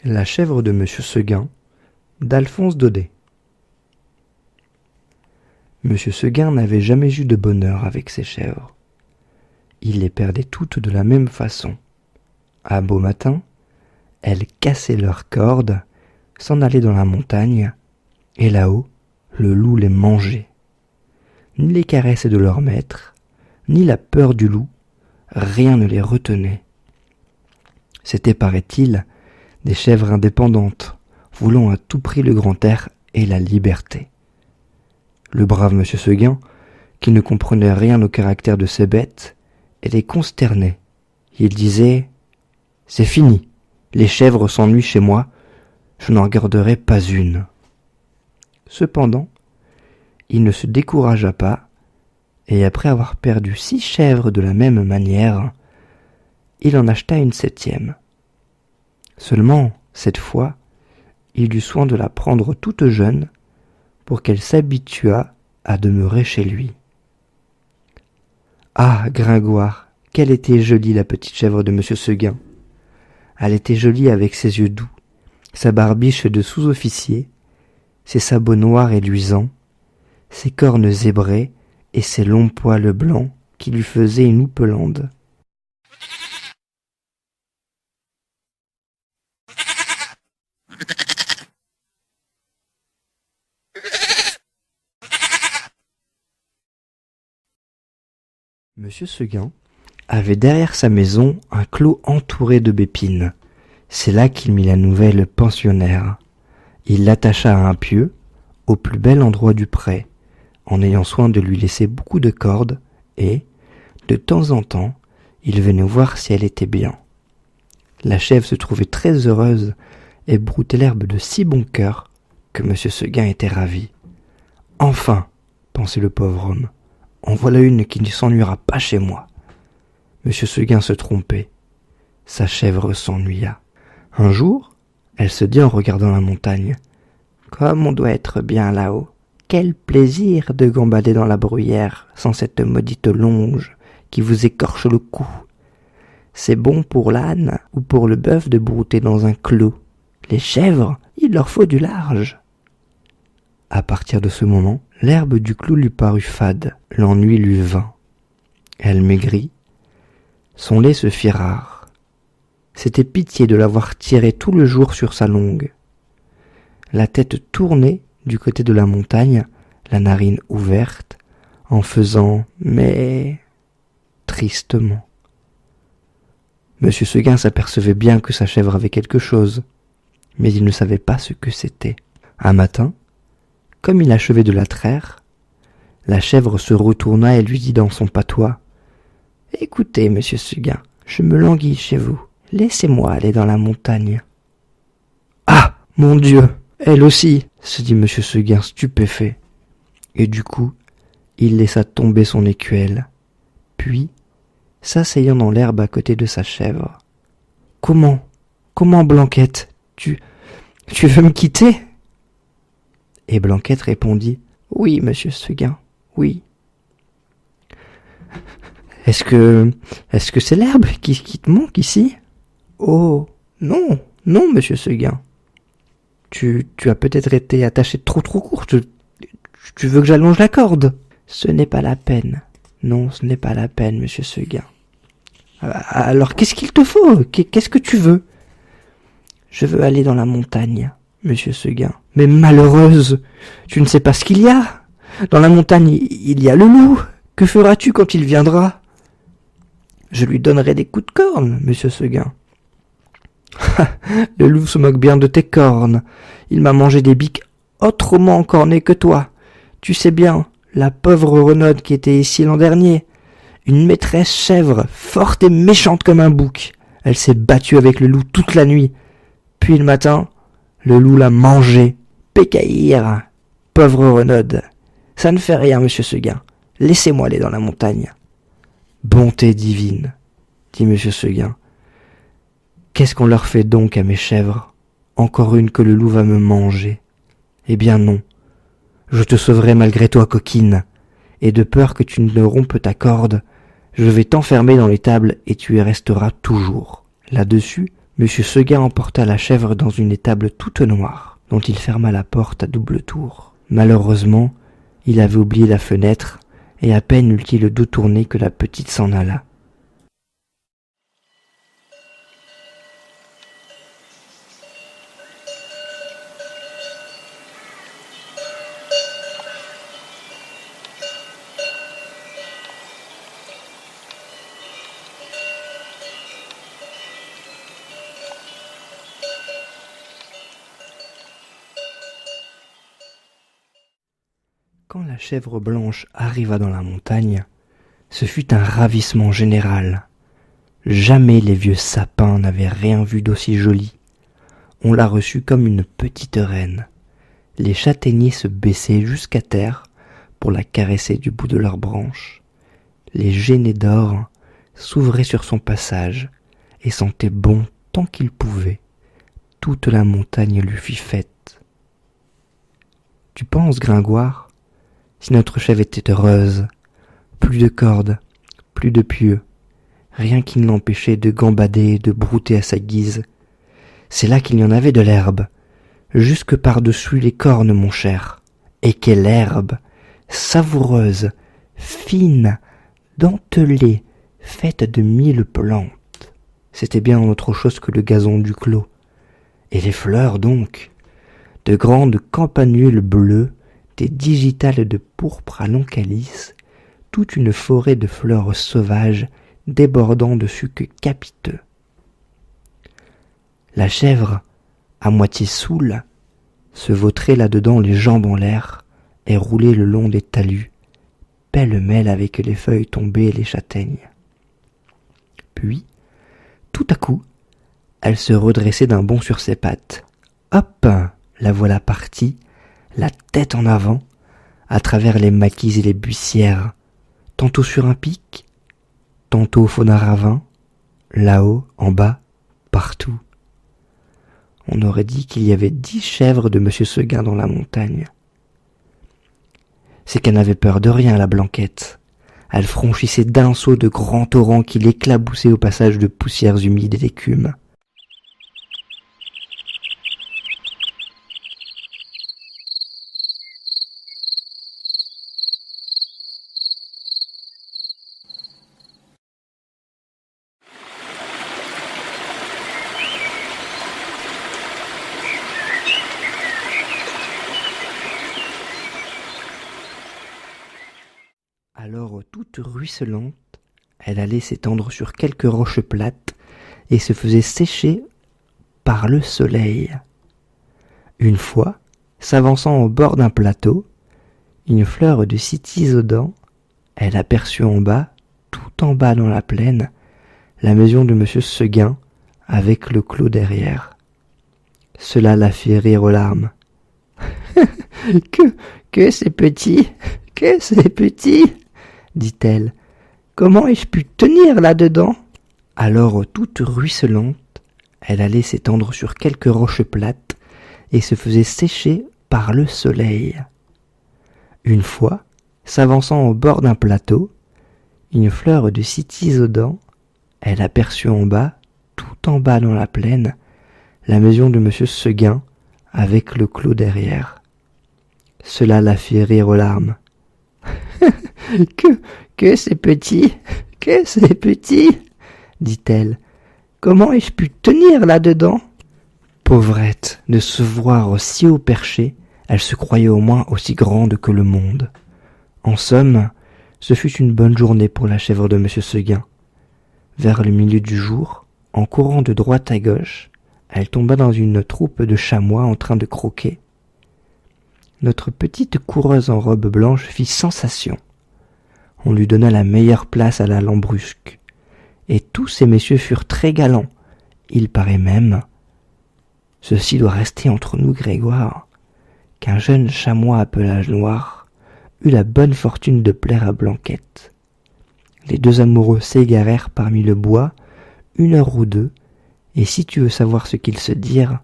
La chèvre de Monsieur Seguin, d'Alphonse Daudet. Monsieur Seguin n'avait jamais eu de bonheur avec ses chèvres. Il les perdait toutes de la même façon. Un beau matin, elles cassaient leurs cordes, s'en allaient dans la montagne, et là-haut, le loup les mangeait. Ni les caresses de leur maître, ni la peur du loup, rien ne les retenait. C'étaient, paraît-il, des chèvres indépendantes, voulant à tout prix le grand air et la liberté. Le brave Monsieur Seguin, qui ne comprenait rien au caractère de ces bêtes, était consterné. Il disait « C'est fini, les chèvres s'ennuient chez moi, je n'en garderai pas une. » Cependant, il ne se découragea pas, et après avoir perdu 6 chèvres de la même manière, il en acheta une 7e. Seulement, cette fois, il eut soin de la prendre toute jeune pour qu'elle s'habituât à demeurer chez lui. Ah, Gringoire, qu'elle était jolie la petite chèvre de Monsieur Seguin. Elle était jolie avec ses yeux doux, sa barbiche de sous-officier, ses sabots noirs et luisants, ses cornes zébrées et ses longs poils blancs qui lui faisaient une houppelande. Monsieur Seguin avait derrière sa maison un clos entouré de bépines. C'est là qu'il mit la nouvelle pensionnaire. Il l'attacha à un pieu, au plus bel endroit du pré, en ayant soin de lui laisser beaucoup de cordes, et, de temps en temps, il venait voir si elle était bien. La chèvre se trouvait très heureuse et broutait l'herbe de si bon cœur que Monsieur Seguin était ravi. « Enfin, pensait le pauvre homme, en voilà une qui ne s'ennuiera pas chez moi. » Monsieur Seguin se trompait. Sa chèvre s'ennuya. Un jour, elle se dit en regardant la montagne : « Comme on doit être bien là-haut. Quel plaisir de gambader dans la bruyère sans cette maudite longe qui vous écorche le cou. C'est bon pour l'âne ou pour le bœuf de brouter dans un clos. Les chèvres, il leur faut du large. » À partir de ce moment, l'herbe du clou lui parut fade, l'ennui lui vint. Elle maigrit, son lait se fit rare. C'était pitié de l'avoir tiré tout le jour sur sa longue. La tête tournée du côté de la montagne, la narine ouverte, en faisant « mais » tristement. Monsieur Seguin s'apercevait bien que sa chèvre avait quelque chose, mais il ne savait pas ce que c'était. Un matin, comme il achevait de la traire, la chèvre se retourna et lui dit dans son patois : « Écoutez, Monsieur Seguin, je me languis chez vous. Laissez-moi aller dans la montagne. »« Ah, mon Dieu, elle aussi !» se dit Monsieur Seguin stupéfait. Et du coup, il laissa tomber son écuelle. Puis, s'asseyant dans l'herbe à côté de sa chèvre : « Comment, Blanquette, tu veux me quitter ?» Et Blanquette répondit : « Oui, Monsieur Seguin, oui. »« Est-ce que c'est l'herbe qui te manque ici ?»« Oh, non, Monsieur Seguin. Tu as peut-être été attaché trop court. Tu veux que j'allonge la corde ? » ?»« Ce n'est pas la peine. Non, ce n'est pas la peine, Monsieur Seguin. »« Alors, qu'est-ce qu'il te faut ? Qu'est-ce que tu veux ? » ?»« Je veux aller dans la montagne, Monsieur Seguin. »« Mais malheureuse, tu ne sais pas ce qu'il y a. Dans la montagne, il y a le loup. Que feras-tu quand il viendra ? » ?»« Je lui donnerai des coups de corne, Monsieur Seguin. »« Le loup se moque bien de tes cornes. Il m'a mangé des biques autrement encornées que toi. Tu sais bien, la pauvre Renaude qui était ici l'an dernier. Une maîtresse chèvre, forte et méchante comme un bouc. Elle s'est battue avec le loup toute la nuit. Puis le matin, le loup l'a mangée. Pécaïr, pauvre Renaude. Ça ne fait rien, Monsieur Seguin. Laissez-moi aller dans la montagne. »« Bonté divine, dit Monsieur Seguin. Qu'est-ce qu'on leur fait donc à mes chèvres ? Encore une que le loup va me manger. Eh bien non, je te sauverai malgré toi, coquine, et de peur que tu ne rompes ta corde, je vais t'enfermer dans l'étable et tu y resteras toujours. » Là-dessus, Monsieur Seguin emporta la chèvre dans une étable toute noire, dont il ferma la porte à double tour. Malheureusement, il avait oublié la fenêtre, et à peine eut-il le dos tourné que la petite s'en alla. Quand la chèvre blanche arriva dans la montagne, ce fut un ravissement général. Jamais les vieux sapins n'avaient rien vu d'aussi joli. On la reçut comme une petite reine. Les châtaigniers se baissaient jusqu'à terre pour la caresser du bout de leurs branches. Les genêts d'or s'ouvraient sur son passage et sentaient bon tant qu'ils pouvaient. Toute la montagne lui fit fête. Tu penses, Gringoire, si notre chèvre était heureuse, plus de cordes, plus de pieux, rien qui ne l'empêchait de gambader et de brouter à sa guise. C'est là qu'il y en avait de l'herbe, jusque par-dessus les cornes, mon cher. Et quelle herbe, savoureuse, fine, dentelée, faite de 1000 plantes. C'était bien autre chose que le gazon du clos. Et les fleurs donc, de grandes campanules bleues, des digitales de pourpre à long calice, toute une forêt de fleurs sauvages débordant de sucs capiteux. La chèvre, à moitié saoule, se vautrait là-dedans les jambes en l'air et roulait le long des talus, pêle-mêle avec les feuilles tombées et les châtaignes. Puis, tout à coup, elle se redressait d'un bond sur ses pattes. Hop, la voilà partie, la tête en avant, à travers les maquis et les buissières, tantôt sur un pic, tantôt au fond d'un ravin, là-haut, en bas, partout. On aurait dit qu'il y avait 10 chèvres de monsieur Seguin dans la montagne. C'est qu'elle n'avait peur de rien, la Blanquette. Elle franchissait d'un saut de grands torrents qui l'éclaboussaient au passage de poussières humides et d'écume. Alors, toute ruisselante, elle allait s'étendre sur quelques roches plates et se faisait sécher par le soleil. Une fois, s'avançant au bord d'un plateau, une fleur de cytise aux dents, elle aperçut en bas, tout en bas dans la plaine, la maison de monsieur Seguin avec le clos derrière. Cela la fit rire aux larmes. Que c'est petit, que c'est petit, dit-elle. Comment ai-je pu tenir là-dedans? Alors, toute ruisselante, elle allait s'étendre sur quelques roches plates et se faisait sécher par le soleil. Une fois, s'avançant au bord d'un plateau, une fleur de cytise aux dents, elle aperçut en bas, tout en bas dans la plaine, la maison de monsieur Seguin avec le clos derrière. Cela la fit rire aux larmes. Que c'est petit, que c'est petit, dit-elle. Comment ai-je pu tenir là-dedans? Pauvrette, de se voir aussi haut perché, elle se croyait au moins aussi grande que le monde. En somme, ce fut une bonne journée pour la chèvre de monsieur Seguin. Vers le milieu du jour, en courant de droite à gauche, elle tomba dans une troupe de chamois en train de croquer. Notre petite coureuse en robe blanche fit sensation. On lui donna la meilleure place à la lambrusque, et tous ces messieurs furent très galants. Il paraît même, ceci doit rester entre nous, Grégoire, qu'un jeune chamois à pelage noir eut la bonne fortune de plaire à Blanquette. Les deux amoureux s'égarèrent parmi le bois 1 heure ou 2, et si tu veux savoir ce qu'ils se dirent,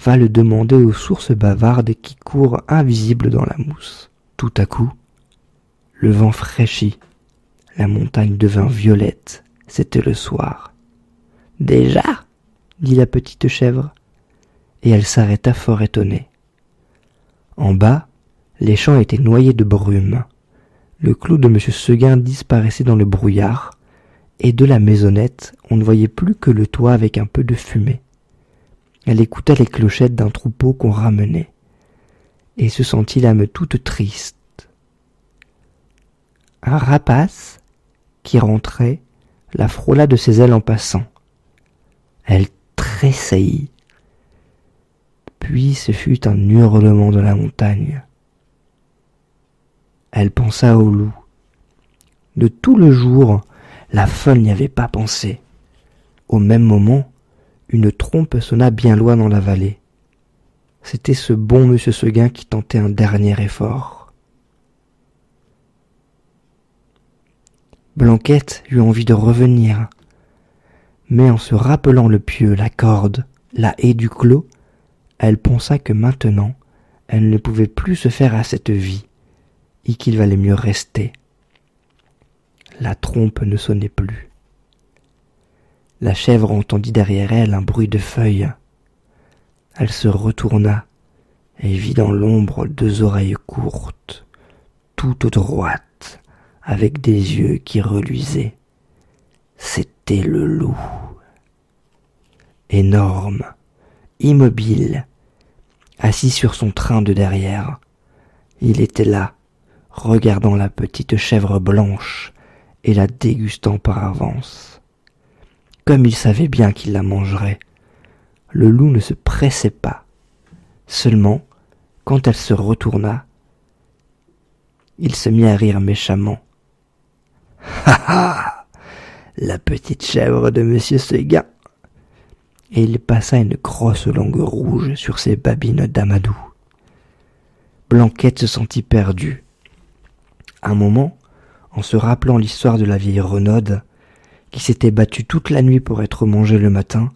va le demander aux sources bavardes qui courent invisibles dans la mousse. Tout à coup, le vent fraîchit, la montagne devint violette, c'était le soir. Déjà ? dit la petite chèvre, et elle s'arrêta fort étonnée. En bas, les champs étaient noyés de brume. Le clos de M. Seguin disparaissait dans le brouillard, et de la maisonnette, on ne voyait plus que le toit avec un peu de fumée. Elle écouta les clochettes d'un troupeau qu'on ramenait, et se sentit l'âme toute triste. Un rapace, qui rentrait, la frôla de ses ailes en passant. Elle tressaillit. Puis ce fut un hurlement de la montagne. Elle pensa au loup. De tout le jour, la folle n'y avait pas pensé. Au même moment, une trompe sonna bien loin dans la vallée. C'était ce bon monsieur Seguin qui tentait un dernier effort. Blanquette eut envie de revenir, mais en se rappelant le pieu, la corde, la haie du clos, elle pensa que maintenant, elle ne pouvait plus se faire à cette vie, et qu'il valait mieux rester. La trompe ne sonnait plus. La chèvre entendit derrière elle un bruit de feuilles. Elle se retourna et vit dans l'ombre 2 oreilles courtes, toutes droites, avec des yeux qui reluisaient. C'était le loup. Énorme, immobile, assis sur son train de derrière. Il était là, regardant la petite chèvre blanche et la dégustant par avance. Comme il savait bien qu'il la mangerait, le loup ne se pressait pas. Seulement, quand elle se retourna, il se mit à rire méchamment. « Ha ha ! La petite chèvre de monsieur Seguin !» Et il passa une grosse langue rouge sur ses babines d'amadou. Blanquette se sentit perdue. Un moment, en se rappelant l'histoire de la vieille Renaude, qui s'était battue toute la nuit pour être mangée le matin,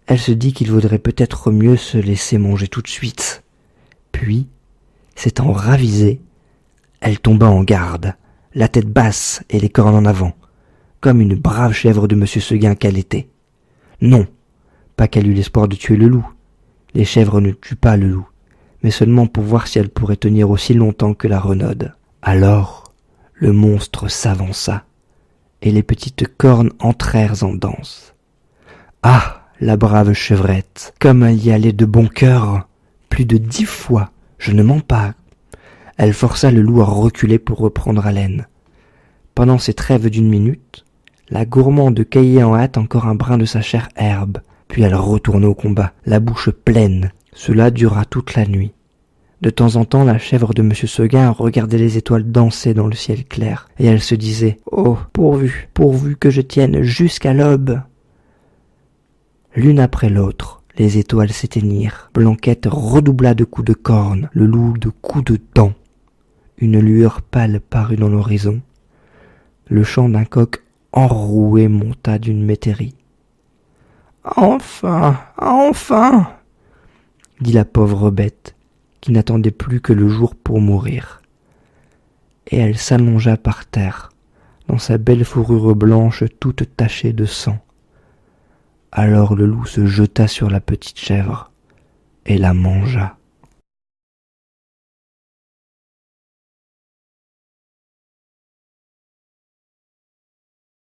elle se dit qu'il vaudrait peut-être mieux se laisser manger tout de suite. Puis, s'étant ravisée, elle tomba en garde, la tête basse et les cornes en avant, comme une brave chèvre de monsieur Seguin qu'elle était. Non, pas qu'elle eût l'espoir de tuer le loup. Les chèvres ne tuent pas le loup, mais seulement pour voir si elle pourrait tenir aussi longtemps que la Renaude. Alors, le monstre s'avança, et les petites cornes entrèrent en danse. Ah, la brave chevrette, comme elle y allait de bon cœur, plus de 10 fois, je ne mens pas. Elle força le loup à reculer pour reprendre haleine. Pendant ces trêves d'1 minute, la gourmande cueillait en hâte encore un brin de sa chère herbe, puis elle retourna au combat, la bouche pleine. Cela dura toute la nuit. De temps en temps, la chèvre de monsieur Seguin regardait les étoiles danser dans le ciel clair, et elle se disait « Oh, pourvu que je tienne jusqu'à l'aube !» L'une après l'autre, les étoiles s'éteignirent. Blanquette redoubla de coups de corne, le loup de coups de dents. Une lueur pâle parut dans l'horizon. Le chant d'un coq enroué monta d'une métairie. « Enfin, enfin !» dit la pauvre bête, qui n'attendait plus que le jour pour mourir. Et elle s'allongea par terre, dans sa belle fourrure blanche toute tachée de sang. Alors le loup se jeta sur la petite chèvre et la mangea.